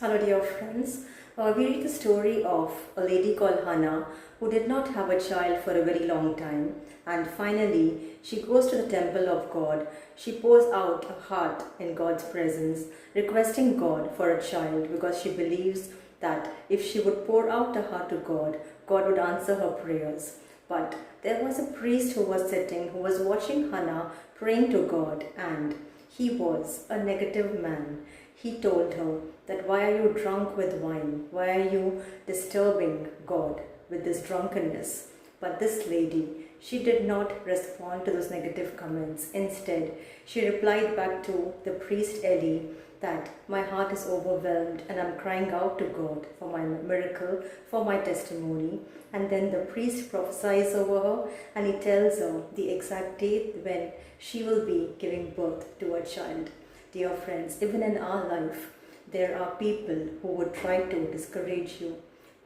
Hello, dear friends. We read the story of a lady called Hannah who did not have a child for a very long time, and finally she goes to the temple of God. She pours out her heart in God's presence, requesting God for a child because she believes that if she would pour out her heart to God, God would answer her prayers. But there was a priest who was sitting, who was watching Hannah praying to God, and he was a negative man. He told her that why are you drunk with wine? Why are you disturbing God with this drunkenness? But this lady, she did not respond to those negative comments. Instead, she replied back to the priest Eli that my heart is overwhelmed and I'm crying out to God for my miracle, for my testimony. And then the priest prophesies over her and he tells her the exact date when she will be giving birth to a child. Dear friends, even in our life, there are people who would try to discourage you,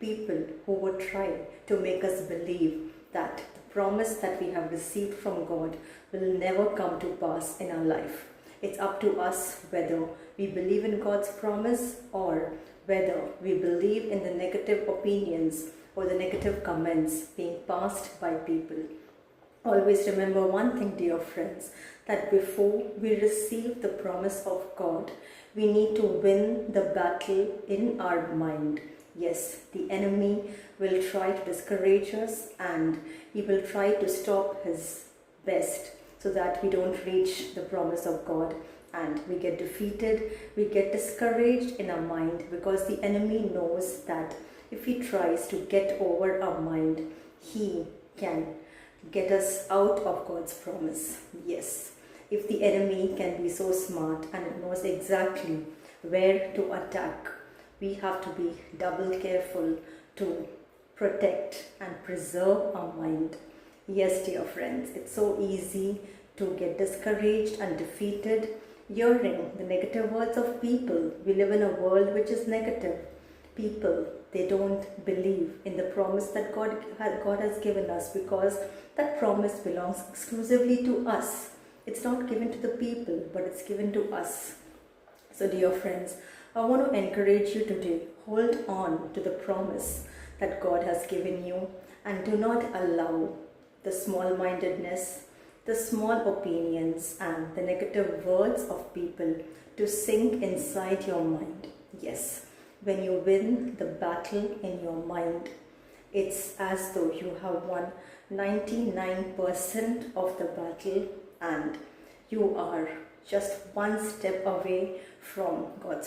people who would try to make us believe that the promise that we have received from God will never come to pass in our life. It's up to us whether we believe in God's promise or whether we believe in the negative opinions or the negative comments being passed by people. Always remember one thing, dear friends, that before we receive the promise of God, we need to win the battle in our mind. Yes, the enemy will try to discourage us and he will try to stop his best so that we don't reach the promise of God and we get defeated, we get discouraged in our mind because the enemy knows that if he tries to get over our mind, he can get us out of God's promise. Yes, if the enemy can be so smart and it knows exactly where to attack, we have to be double careful to protect and preserve our mind. Yes, dear friends, it's so easy to get discouraged and defeated hearing the negative words of people. We live in a world which is negative. People, they don't believe in the promise that God has given us because that promise belongs exclusively to us. It's not given to the people, but it's given to us. So dear friends, I want to encourage you today, hold on to the promise that God has given you and do not allow the small-mindedness, the small opinions and the negative words of people to sink inside your mind. Yes, when you win the battle in your mind, it's as though you have won 99% of the battle and you are just one step away from God's